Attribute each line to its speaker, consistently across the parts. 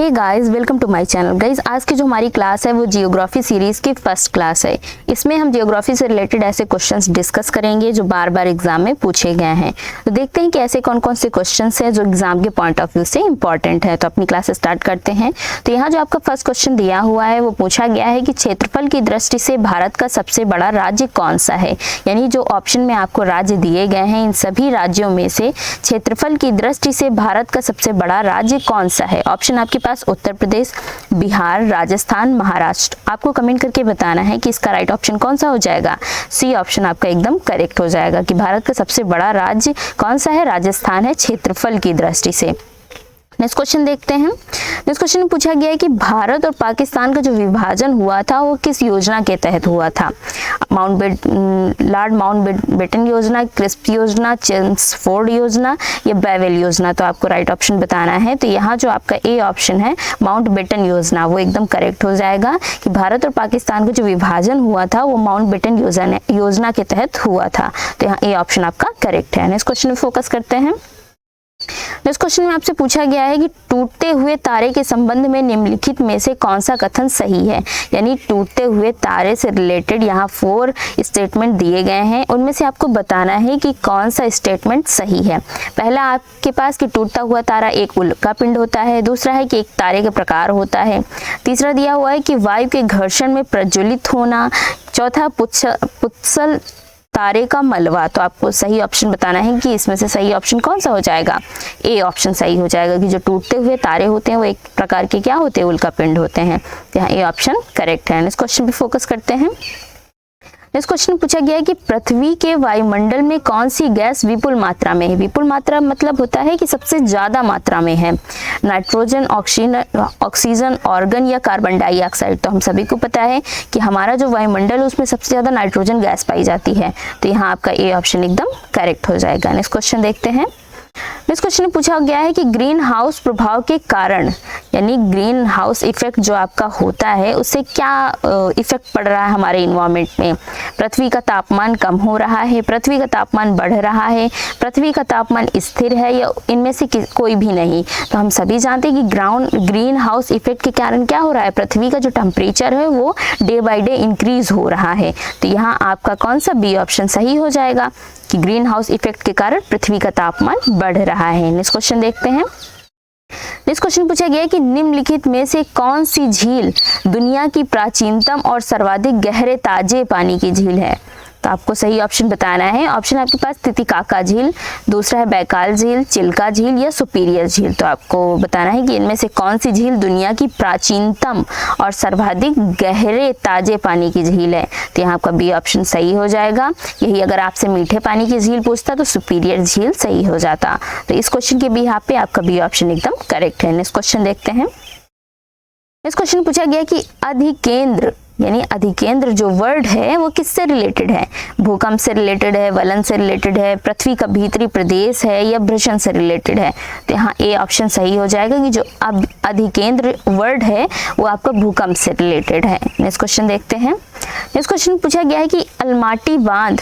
Speaker 1: Hey guys, welcome to my channel. Guys, आज की जो हमारी क्लास है वो जियोग्राफी सीरीज की फर्स्ट क्लास है। इसमें हम जियोग्राफी से रिलेटेड ऐसे क्वेश्चंस डिस्कस करेंगे जो बार बार एग्जाम में पूछे गए हैं। तो देखते हैं कि ऐसे कौन कौन से क्वेश्चंस हैं जो एग्जाम के पॉइंट ऑफ व्यू से इंपॉर्टेंट है। तो अपनी क्लास स्टार्ट करते हैं। तो यहाँ जो आपका फर्स्ट क्वेश्चन दिया हुआ है वो पूछा गया है कि क्षेत्रफल की दृष्टि से भारत का सबसे बड़ा राज्य कौन सा है। यानी जो ऑप्शन में आपको राज्य दिए गए हैं, इन सभी राज्यों में से क्षेत्रफल की दृष्टि से भारत का सबसे बड़ा राज्य कौन सा है। ऑप्शन आपके पास उत्तर प्रदेश, बिहार, राजस्थान, महाराष्ट्र। आपको कमेंट करके बताना है कि इसका राइट ऑप्शन कौन सा हो जाएगा। सी ऑप्शन आपका एकदम करेक्ट हो जाएगा कि भारत का सबसे बड़ा राज्य कौन सा है, राजस्थान है क्षेत्रफल की दृष्टि से। नेक्स्ट क्वेश्चन देखते हैं। नेक्स्ट क्वेश्चन में पूछा गया है कि भारत और पाकिस्तान का जो विभाजन हुआ था वो किस योजना के तहत हुआ था। लॉर्ड माउंटबेटन योजना, क्रिस्प योजना, चेम्सफोर्ड योजना या बेवेल योजना। तो आपको राइट ऑप्शन बताना है। तो यहाँ जो आपका ए ऑप्शन है माउंटबेटन योजना वो एकदम करेक्ट हो जाएगा कि भारत और पाकिस्तान का जो विभाजन हुआ था वो माउंटबेटन योजना के तहत हुआ था। तो यहाँ ए ऑप्शन आपका करेक्ट है। नेक्स्ट क्वेश्चन में फोकस करते हैं। नेक्स्ट क्वेश्चन में आपसे पूछा गया है कि टूटते हुए तारे के संबंध में निम्नलिखित में से कौन सा कथन सही है। यानी टूटते हुए तारे से रिलेटेड यहाँ 4 स्टेटमेंट दिए गए हैं, उनमें से आपको बताना है कि कौन सा स्टेटमेंट सही है। पहला आपके पास कि टूटता हुआ तारा एक उल्का पिंड होता है। दूसरा है कि एक तारे का प्रकार होता है। तीसरा दिया हुआ है कि वायु के घर्षण में प्रज्वलित होना। चौथा पुत्सल तारे का मलबा। तो आपको सही ऑप्शन बताना है कि इसमें से सही ऑप्शन कौन सा हो जाएगा। ए ऑप्शन सही हो जाएगा कि जो टूटते हुए तारे होते हैं वो एक प्रकार के क्या होते हैं, उल्का पिंड होते हैं। यहाँ ए ऑप्शन करेक्ट है। इस क्वेश्चन पे फोकस करते हैं। नेक्स्ट क्वेश्चन पूछा गया है कि पृथ्वी के वायुमंडल में कौन सी गैस विपुल मात्रा में है। विपुल मात्रा मतलब होता है कि सबसे ज्यादा मात्रा में है। नाइट्रोजन, ऑक्सीजन, ऑर्गन या कार्बन डाइऑक्साइड। तो हम सभी को पता है कि हमारा जो वायुमंडल है उसमें सबसे ज्यादा नाइट्रोजन गैस पाई जाती है। तो यहाँ आपका ए ऑप्शन एकदम करेक्ट हो जाएगा। नेक्स्ट क्वेश्चन देखते हैं। नेक्स्ट क्वेश्चन में पूछा गया है कि ग्रीन हाउस प्रभाव के कारण, यानी ग्रीन हाउस इफेक्ट जो आपका होता है उससे क्या इफेक्ट पड़ रहा है हमारे इन्वायरमेंट में। पृथ्वी का तापमान कम हो रहा है, पृथ्वी का तापमान बढ़ रहा है, पृथ्वी का तापमान स्थिर है या इनमें से कोई भी नहीं। तो हम सभी जानते हैं कि ग्रीन हाउस इफेक्ट के कारण क्या हो रहा है, पृथ्वी का जो टेम्परेचर है वो डे बाई डे इंक्रीज हो रहा है। तो यहाँ आपका कौन सा बी ऑप्शन सही हो जाएगा कि ग्रीन हाउस इफेक्ट के कारण पृथ्वी का तापमान बढ़ रहा है। नेक्स्ट क्वेश्चन देखते हैं। नेक्स्ट क्वेश्चन पूछा गया है कि निम्नलिखित में से कौन सी झील दुनिया की प्राचीनतम और सर्वाधिक गहरे ताजे पानी की झील है। तो आपको सही ऑप्शन बताना है। ऑप्शन आपके पास तितिकाका झील, दूसरा है बैकाल झील, चिल्का झील या सुपीरियर झील। तो आपको बताना है कि इनमें से कौन सी झील दुनिया की प्राचीनतम और सर्वाधिक गहरे ताजे पानी की झील है। तो यहाँ आपका बी ऑप्शन सही हो जाएगा। यही अगर आपसे मीठे पानी की झील पूछता तो सुपीरियर झील सही हो जाता। तो इस क्वेश्चन के भी यहाँ पे आपका बी ऑप्शन एकदम करेक्ट है। नेक्स्ट क्वेश्चन देखते हैं। नेक्स्ट क्वेश्चन पूछा गया कि अधिकेंद्र, यानी अधिकेंद्र जो वर्ड है वो किससे रिलेटेड है। भूकंप से रिलेटेड है, वलन से रिलेटेड है, पृथ्वी का भीतरी प्रदेश है या भ्रषण से रिलेटेड है। तो यहाँ ए ऑप्शन सही हो जाएगा कि जो अधिकेंद्र वर्ड है वो आपका भूकंप से रिलेटेड है। नेक्स्ट क्वेश्चन देखते हैं। नेक्स्ट क्वेश्चन पूछा गया है कि अलमाटी बांध,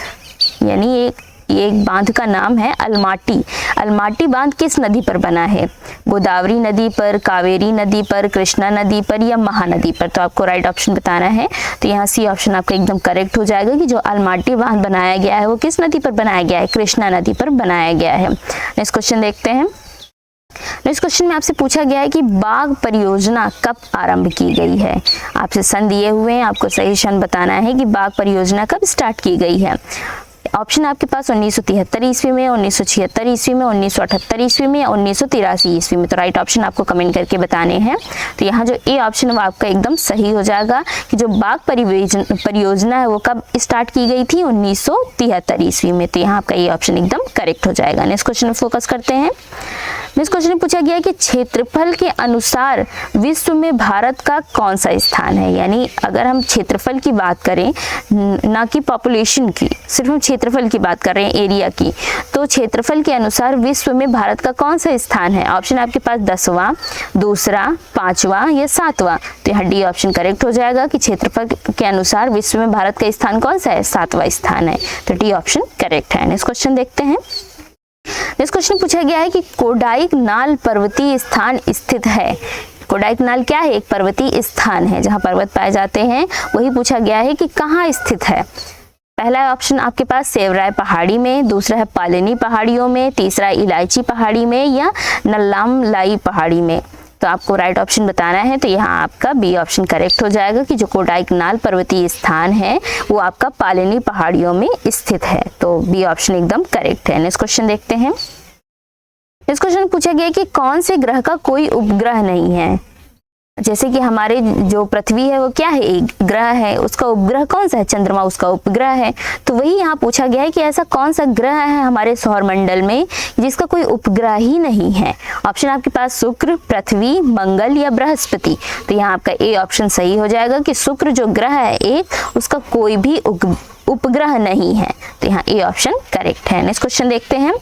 Speaker 1: यानी एक बांध का नाम है अलमाटी। अलमाटी बांध किस नदी पर बना है। गोदावरी नदी पर, कावेरी नदी पर, कृष्णा नदी पर या महानदी पर। तो आपको राइट ऑप्शन बताना है। तो यहाँ सी ऑप्शन आपका एकदम करेक्ट हो जाएगा कि जो अलमाटी बांध बनाया गया है वो किस नदी पर बनाया गया है, कृष्णा नदी पर बनाया गया है। नेक्स्ट क्वेश्चन देखते हैं। नेक्स्ट क्वेश्चन में आपसे पूछा गया है कि बाघ परियोजना कब आरंभ की गई है। आपसे सन दिए हुए हैं, आपको सही सन बताना है कि बाघ परियोजना कब स्टार्ट की गई है। ऑप्शन आपके पास 1973 ईस्वी में, 1976 ईस्वी में, 1978 ईस्वी में या 1983 ईस्वी में। तो राइट ऑप्शन आपको कमेंट करके बताने हैं। तो यहाँ जो ए ऑप्शन है वो आपका एकदम सही हो जाएगा कि जो बाघ परियोजना है वो कब स्टार्ट की गई थी, 1973 ईस्वी में। तो यहाँ आपका ए ऑप्शन एकदम करेक्ट हो जाएगा। नेक्स्ट क्वेश्चन में फोकस करते हैं। नेक्स्ट क्वेश्चन में पूछा गया कि क्षेत्रफल के अनुसार विश्व में भारत का कौन सा स्थान है। यानी अगर हम क्षेत्रफल की बात करें, ना कि पॉपुलेशन की, सिर्फ हम क्षेत्रफल की बात कर रहे हैं, एरिया की, तो क्षेत्रफल के अनुसार विश्व में भारत का कौन सा स्थान है। ऑप्शन आपके पास 10वां, दूसरा, 5वां या 7वां। तो यहाँ डी ऑप्शन करेक्ट हो जाएगा कि क्षेत्रफल के अनुसार विश्व में भारत का स्थान कौन सा है, 7वां स्थान है। तो डी ऑप्शन करेक्ट है। नेक्स्ट क्वेश्चन देखते हैं। नेक्स्ट क्वेश्चन पूछा गया है कि कोडाइक नाल पर्वतीय स्थान स्थित है। कोडाइकनाल क्या है? एक पर्वतीय स्थान है जहाँ पर्वत पाए जाते हैं। वही पूछा गया है कि कहाँ स्थित है। पहला ऑप्शन आपके पास सेवराय पहाड़ी में, दूसरा है पालिनी पहाड़ियों में, तीसरा इलायची पहाड़ी में या नल्लामलाई पहाड़ी में। तो आपको राइट ऑप्शन बताना है। तो यहाँ आपका बी ऑप्शन करेक्ट हो जाएगा कि जो कोडाइकनाल पर्वतीय स्थान है वो आपका पालिनी पहाड़ियों में स्थित है। तो बी ऑप्शन एकदम करेक्ट है। नेक्स्ट क्वेश्चन देखते हैं। इस क्वेश्चन पूछा गया कि कौन से ग्रह का कोई उपग्रह नहीं है। जैसे कि हमारे जो पृथ्वी है वो क्या है? एक ग्रह है, उसका उपग्रह कौन सा है? चंद्रमा उसका उपग्रह है। तो वही यहाँ पूछा गया है कि ऐसा कौन सा ग्रह है हमारे सौरमंडल में जिसका कोई उपग्रह ही नहीं है। ऑप्शन आपके पास शुक्र, पृथ्वी, मंगल या बृहस्पति। तो यहाँ आपका ए ऑप्शन सही हो जाएगा कि शुक्र जो ग्रह है एक, उसका कोई भी उपग्रह नहीं है। तो यहाँ ए ऑप्शन करेक्ट है। नेक्स्ट क्वेश्चन देखते हैं।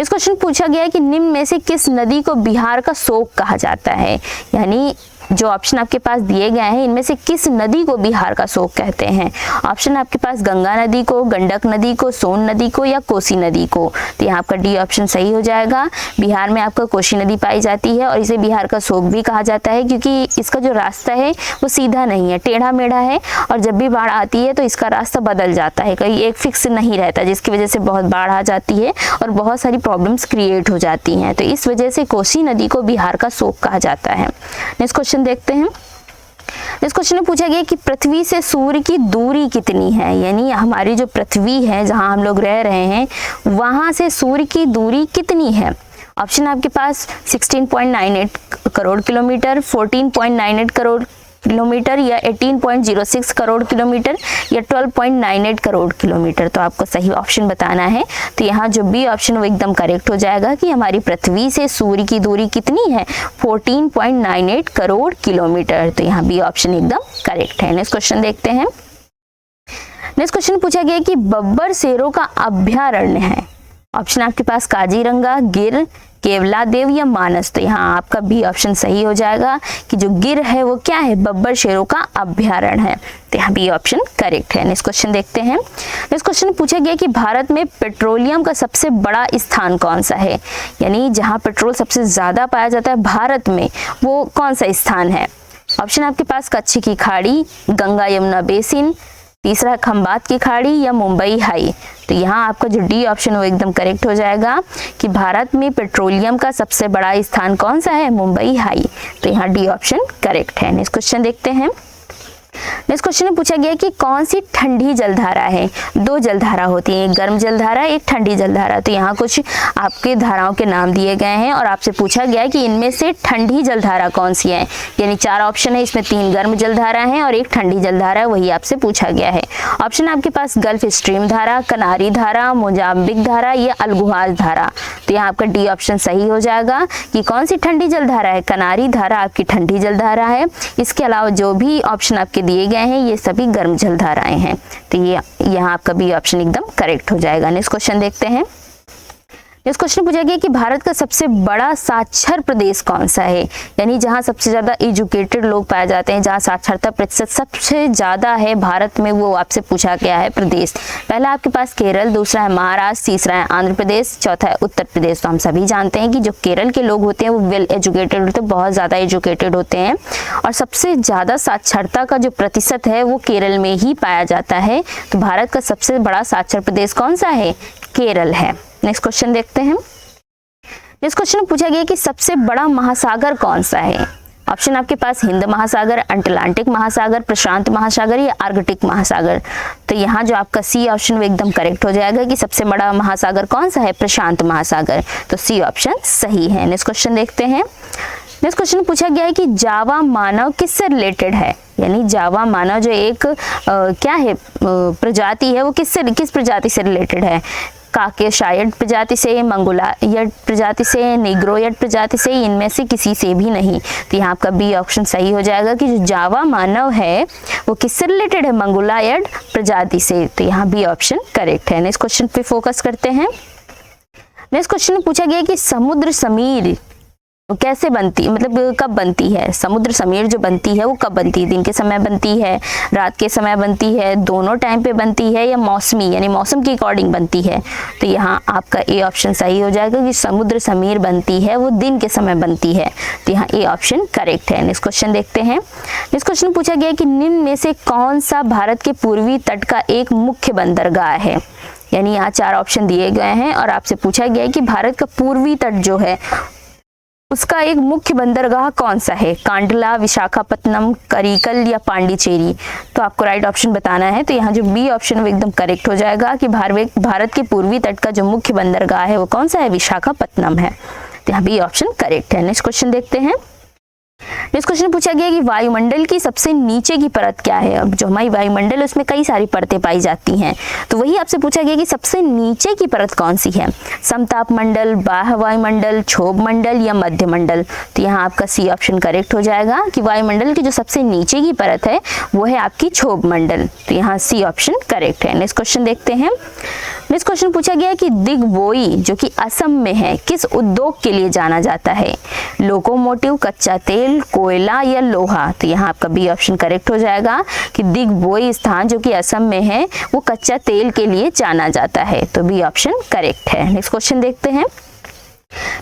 Speaker 1: इस क्वेश्चन पूछा गया है कि निम्न में से किस नदी को बिहार का शोक कहा जाता है। यानी जो ऑप्शन आपके पास दिए गए हैं इनमें से किस नदी को बिहार का शोक कहते हैं। ऑप्शन आपके पास गंगा नदी को, गंडक नदी को, सोन नदी को या कोसी नदी को। तो यहाँ आपका डी ऑप्शन सही हो जाएगा। बिहार में आपका कोसी नदी पाई जाती है और इसे बिहार का शोक भी कहा जाता है क्योंकि इसका जो रास्ता है वो सीधा नहीं है, टेढ़ा मेढ़ा है और जब भी बाढ़ आती है तो इसका रास्ता बदल जाता है, कहीं एक फिक्स नहीं रहता, जिसकी वजह से बहुत बाढ़ आ जाती है और बहुत सारी प्रॉब्लम्स क्रिएट हो जाती हैं। तो इस वजह से कोसी नदी को बिहार का शोक कहा जाता है। नेक्स्ट क्वेश्चन देखते हैं। इस क्वेश्चन में पूछा गया कि पृथ्वी से सूर्य की दूरी कितनी है। यानी हमारी जो पृथ्वी है जहां हम लोग रह रहे हैं वहां से सूर्य की दूरी कितनी है। ऑप्शन आपके पास 16.98 करोड़ किलोमीटर, 14.98 करोड़ किलोमीटर या 18.06 करोड़ किलोमीटर या 12.98 करोड़ किलोमीटर। तो आपको सही ऑप्शन बताना है। तो यहाँ जो बी ऑप्शन वो एकदम करेक्ट हो जाएगा कि हमारी पृथ्वी से सूर्य की दूरी कितनी है? 14.98 करोड़ किलोमीटर। तो यहाँ बी ऑप्शन एकदम करेक्ट है। नेक्स्ट क्वेश्चन देखते हैं। नेक्स्ट क्वेश्चन पूछा गया कि बब्बर शेरों का अभ्यारण्य है। ऑप्शन आपके पास काजीरंगा, गिर, केवलादेव या मानस। तो यहाँ आपका बी ऑप्शन सही हो जाएगा कि जो गिर है वो क्या है? बब्बर शेरों का अभ्यारण्य है। तो यहाँ बी ऑप्शन करेक्ट है। नेक्स्ट क्वेश्चन देखते हैं। नेक्स्ट क्वेश्चन पूछा गया कि भारत में पेट्रोलियम का सबसे बड़ा स्थान कौन सा है। यानी जहाँ पेट्रोल सबसे ज्यादा पाया जाता है भारत में वो कौन सा स्थान है। ऑप्शन आपके पास कच्छ की खाड़ी, गंगा यमुना बेसिन, तीसरा खंबात की खाड़ी या मुंबई हाई। तो यहाँ आपका जो डी ऑप्शन वो एकदम करेक्ट हो जाएगा कि भारत में पेट्रोलियम का सबसे बड़ा स्थान कौन सा है? मुंबई हाई। तो यहाँ डी ऑप्शन करेक्ट है। नेक्स्ट क्वेश्चन देखते हैं। नेक्स्ट क्वेश्चन में पूछा गया कि कौन सी ठंडी जलधारा है। दो जलधारा होती है, एक गर्म जलधारा, एक ठंडी जलधारा। तो यहाँ कुछ आपके धाराओं के नाम दिए गए हैं और आपसे पूछा गया है कि इनमें से ठंडी जलधारा कौन सी है। यानी 4 ऑप्शन है, इसमें 3 गर्म जलधारा है और एक ठंडी जलधारा है, वही आपसे पूछा गया है। ऑप्शन आपके पास गल्फ स्ट्रीम धारा, कनारी धारा, मोजाम्बिक धारा या अलगुहाज धारा। तो यहाँ आपका डी ऑप्शन सही हो जाएगा कि कौन सी ठंडी जलधारा है? कनारी धारा आपकी ठंडी जलधारा है। इसके अलावा जो भी ऑप्शन आपके दिए गए हैं ये सभी गर्म जलधाराएं हैं। तो ये यहाँ आपका बी ऑप्शन एकदम करेक्ट हो जाएगा। नेक्स्ट क्वेश्चन देखते हैं। इस क्वेश्चन पूछा गया कि भारत का सबसे बड़ा साक्षर प्रदेश कौन सा है। यानी जहाँ सबसे ज्यादा एजुकेटेड लोग पाए जाते हैं, जहाँ साक्षरता प्रतिशत सबसे ज्यादा है भारत में, वो आपसे पूछा गया है प्रदेश। पहला आपके पास केरल, दूसरा है महाराष्ट्र, तीसरा है आंध्र प्रदेश, चौथा है उत्तर प्रदेश। तो हम सभी जानते हैं कि जो केरल के लोग होते हैं वो वेल एजुकेटेड होते हैं, बहुत ज्यादा एजुकेटेड होते हैं और सबसे ज्यादा साक्षरता का जो प्रतिशत है वो केरल में ही पाया जाता है। तो भारत का सबसे बड़ा साक्षर प्रदेश कौन सा है? केरल है। नेक्स्ट क्वेश्चन देखते हैं। इस क्वेश्चन में पूछा गया कि सबसे बड़ा महासागर कौन सा है। ऑप्शन आपके पास हिंद महासागर, अटलांटिक महासागर, प्रशांत महासागर या आर्कटिक महासागर। तो यहाँ जो आपका सी ऑप्शन वो एकदम करेक्ट हो जाएगा कि सबसे बड़ा महासागर कौन सा है? प्रशांत महासागर। तो सी ऑप्शन सही है। नेक्स्ट क्वेश्चन देखते हैं। नेक्स्ट क्वेश्चन पूछा गया है कि जावा मानव किससे रिलेटेड है। यानी जावा मानव जो एक क्या है प्रजाति है वो किस प्रजाति से रिलेटेड है? काकेशायड प्रजाति से, मंगोलायड प्रजाति से, निग्रोयड प्रजाति से, इनमें से किसी से भी नहीं। तो यहाँ आपका बी ऑप्शन सही हो जाएगा कि जो जावा मानव है वो किससे रिलेटेड है? मंगोलायड प्रजाति से। तो यहाँ बी ऑप्शन करेक्ट है। नेक्स्ट क्वेश्चन पे फोकस करते हैं। नेक्स्ट क्वेश्चन में पूछा गया कि समुद्र समीर कैसे बनती, मतलब कब बनती है, समुद्र समीर जो बनती है वो कब बनती है, दिन के समय बनती है, रात के समय बनती है, दोनों टाइम पे बनती है, या मौसमी यानी मौसम के अकॉर्डिंग बनती है। तो यहाँ आपका ए ऑप्शन सही हो जाएगा कि समुद्र समीर बनती है वो दिन के समय बनती है। तो यहाँ ए ऑप्शन करेक्ट है। नेक्स्ट क्वेश्चन देखते हैं। नेक्स्ट क्वेश्चन पूछा गया कि निम्न में से कौन सा भारत के पूर्वी तट का एक मुख्य बंदरगाह है। यानी यहाँ 4 ऑप्शन दिए गए हैं और आपसे पूछा गया है कि भारत का पूर्वी तट जो है उसका एक मुख्य बंदरगाह कौन सा है, कांडला, विशाखापत्तनम, करिकल या पांडिचेरी। तो आपको राइट ऑप्शन बताना है। तो यहाँ जो बी ऑप्शन है वो एकदम करेक्ट हो जाएगा कि भारत के पूर्वी तट का जो मुख्य बंदरगाह है वो कौन सा है, विशाखापत्तनम है। तो यहाँ बी ऑप्शन करेक्ट है। नेक्स्ट क्वेश्चन देखते हैं। नेक्स्ट क्वेश्चन पूछा गया कि वायुमंडल की सबसे नीचे की परत क्या है। अब जो हमारी वायुमंडल है उसमें कई सारी परतें पाई जाती हैं, तो वही आपसे पूछा गया कि सबसे नीचे की परत कौन सी है, समताप मंडल, बाह्य वायुमंडल, क्षोभ मंडल या मध्य मंडल। तो यहाँ आपका सी ऑप्शन करेक्ट हो जाएगा कि वायुमंडल की जो सबसे नीचे की परत है वो है आपकी क्षोभ मंडल। तो यहाँ सी ऑप्शन करेक्ट है। नेक्स्ट क्वेश्चन देखते हैं। नेक्स्ट क्वेश्चन पूछा गया कि दिग्बोई जो कि असम में है किस उद्योग के लिए जाना जाता है, लोकोमोटिव, कच्चा तेल, कोयला या लोहा। तो यहाँ आपका बी ऑप्शन करेक्ट हो जाएगा कि दिग्बोई स्थान जो कि असम में है वो कच्चा तेल के लिए जाना जाता है। तो बी ऑप्शन करेक्ट है। नेक्स्ट क्वेश्चन देखते हैं।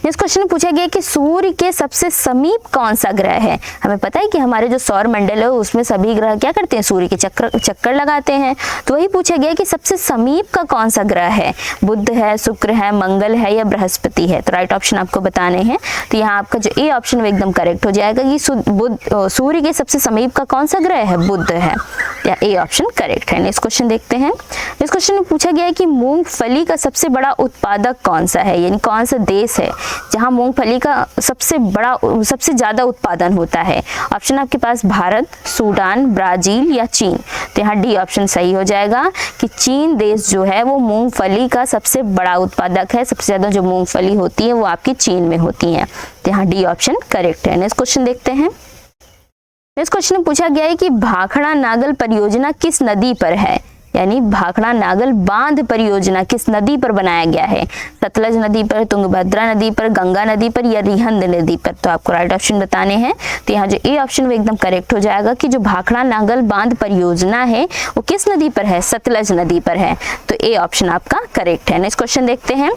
Speaker 1: नेक्स्ट क्वेश्चन पूछा गया कि सूर्य के सबसे समीप कौन सा ग्रह है। हमें पता है कि हमारे जो सौर मंडल है उसमें सभी ग्रह क्या करते हैं, सूर्य के चक्कर लगाते हैं। तो वही पूछा गया कि सबसे समीप का कौन सा ग्रह है, बुध है, शुक्र है, मंगल है या बृहस्पति है। तो राइट ऑप्शन आपको बताने हैं। तो यहाँ आपका जो ए ऑप्शन वो एकदम करेक्ट हो जाएगा कि सूर्य के सबसे समीप का कौन सा ग्रह है, बुध है। या ए ऑप्शन करेक्ट है। नेक्स्ट क्वेश्चन देखते हैं। इस क्वेश्चन में पूछा गया है कि मूंगफली का सबसे बड़ा उत्पादक कौन सा है, यानी कौन सा देश है जहां मूंगफली का सबसे ज्यादा उत्पादन होता है। ऑप्शन आपके पास भारत, सूडान, ब्राजील या चीन। तो यहाँ डी ऑप्शन सही हो जाएगा कि चीन देश जो है वो मूंगफली का सबसे बड़ा उत्पादक है। सबसे ज्यादा जो मूंगफली होती है वो आपकी चीन में होती है। तो यहाँ डी ऑप्शन करेक्ट है। नेक्स्ट क्वेश्चन देखते हैं। नेक्स्ट क्वेश्चन में पूछा गया है कि भाखड़ा नागल परियोजना किस नदी पर है, यानी भाखड़ा नागल बांध परियोजना किस नदी पर बनाया गया है, सतलज नदी पर, तुंगभद्रा नदी पर, गंगा नदी पर या रिहंद नदी पर। तो आपको राइट ऑप्शन बताने हैं। तो यहाँ जो ए ऑप्शन वो एकदम करेक्ट हो जाएगा कि जो भाखड़ा नागल बांध परियोजना है वो किस नदी पर है, सतलज नदी पर है। तो ए ऑप्शन आपका करेक्ट है। नेक्स्ट क्वेश्चन देखते हैं।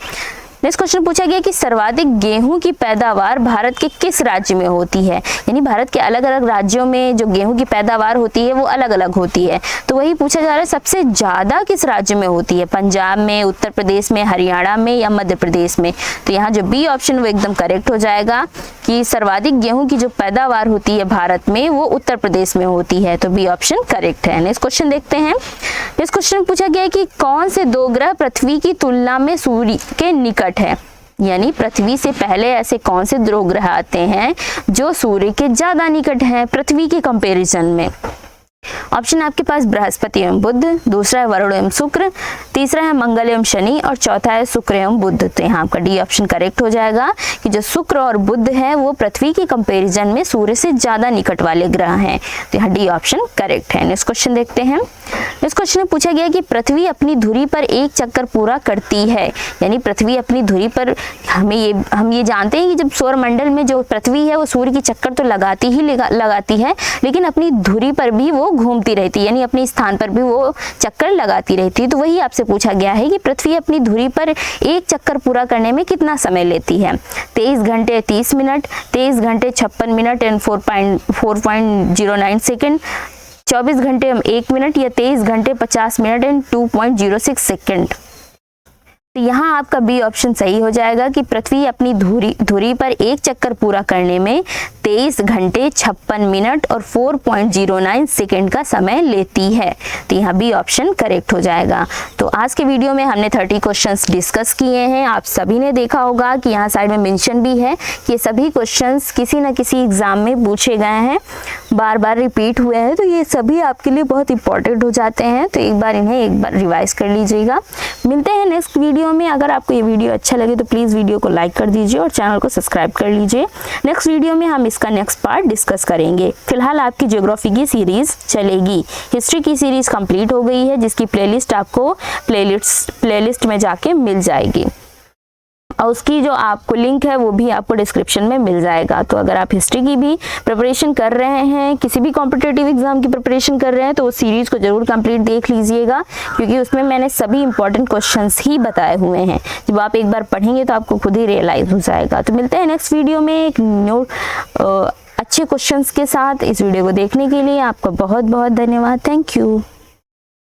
Speaker 1: नेक्स्ट क्वेश्चन पूछा गया कि सर्वाधिक गेहूं की पैदावार भारत के किस राज्य में होती है, यानी भारत के अलग अलग राज्यों में जो गेहूं की पैदावार होती है वो अलग अलग होती है। तो वही पूछा जा रहा है सबसे ज्यादा किस राज्य में होती है, पंजाब में, उत्तर प्रदेश में, हरियाणा में या मध्य प्रदेश में। तो यहाँ जो बी ऑप्शन वो एकदम करेक्ट हो जाएगा कि सर्वाधिक गेहूं की जो पैदावार होती है भारत में वो उत्तर प्रदेश में होती है। तो बी ऑप्शन करेक्ट है। नेक्स्ट क्वेश्चन देखते हैं। नेक्स्ट क्वेश्चन पूछा गया कि कौन से 2 ग्रह पृथ्वी की तुलना में सूर्य के निकट है, यानी पृथ्वी से पहले ऐसे कौन से 2 ग्रह आते हैं जो सूर्य के ज्यादा निकट हैं पृथ्वी के कंपैरिजन में। ऑप्शन आपके पास बृहस्पति एवं बुध, दूसरा है वरुण एवं शुक्र, तीसरा है मंगल एवं शनि और चौथा है शुक्र एवं बुध। तो यहाँ आपका डी ऑप्शन करेक्ट हो जाएगा कि जो शुक्र और बुध है वो पृथ्वी के कंपैरिजन में सूर्य से ज्यादा निकट वाले ग्रह हैं। तो यहाँ डी ऑप्शन करेक्ट है। नेक्स्ट क्वेश्चन देखते हैं। इस क्वेश्चन में पूछा गया कि पृथ्वी अपनी धुरी पर एक चक्कर पूरा करती है, यानी पृथ्वी अपनी धुरी पर हम ये जानते हैं कि जब सौर मंडल में जो पृथ्वी है वो सूर्य की चक्कर तो लगाती है, लेकिन अपनी धुरी पर भी वो घूमती रहती है, यानी अपने स्थान पर भी वो चक्कर लगाती रहती है। तो वही आपसे पूछा गया है कि पृथ्वी अपनी धुरी पर एक चक्कर पूरा करने में कितना समय लेती है, 23 घंटे 30 मिनट, 23 घंटे 56 मिनट एंड 4.09 सेकेंड, 24 घंटे 1 मिनट या 23 घंटे 50 मिनट एंड 2.06 सेकेंड। तो यहाँ आपका बी ऑप्शन सही हो जाएगा कि पृथ्वी अपनी धुरी पर एक चक्कर पूरा करने में 23 घंटे 56 मिनट और 4.09 सेकेंड का समय लेती है। तो यहाँ बी ऑप्शन करेक्ट हो जाएगा। तो आज के वीडियो में हमने 30 क्वेश्चंस डिस्कस किए हैं। आप सभी ने देखा होगा कि यहाँ साइड में मेंशन भी है कि ये सभी क्वेश्चंस किसी न किसी एग्जाम में पूछे गए हैं, बार बार रिपीट हुए हैं, तो ये सभी आपके लिए बहुत इंपॉर्टेंट हो जाते हैं। तो एक बार रिवाइज कर लीजिएगा। मिलते हैं नेक्स्ट वीडियो में। अगर आपको ये वीडियो अच्छा लगे तो प्लीज़ वीडियो को लाइक कर दीजिए और चैनल को सब्सक्राइब कर लीजिए। नेक्स्ट वीडियो में हम इसका नेक्स्ट पार्ट डिस्कस करेंगे। फिलहाल आपकी ज्योग्राफी की सीरीज चलेगी। हिस्ट्री की सीरीज कंप्लीट हो गई है, जिसकी प्लेलिस्ट आपको प्लेलिस्ट में जाके मिल जाएगी। और उसकी जो आपको लिंक है वो भी आपको डिस्क्रिप्शन में मिल जाएगा। तो अगर आप हिस्ट्री की भी प्रिपरेशन कर रहे हैं, किसी भी कॉम्पिटिटिव एग्जाम की प्रिपरेशन कर रहे हैं, तो उस सीरीज़ को जरूर कंप्लीट देख लीजिएगा, क्योंकि उसमें मैंने सभी इंपॉर्टेंट क्वेश्चंस ही बताए हुए हैं। जब आप एक बार पढ़ेंगे तो आपको खुद ही रियलाइज़ हो जाएगा। तो मिलते हैं नेक्स्ट वीडियो में एक न्यू अच्छे क्वेश्चंस के साथ। इस वीडियो को देखने के लिए आपका बहुत बहुत धन्यवाद। Thank you.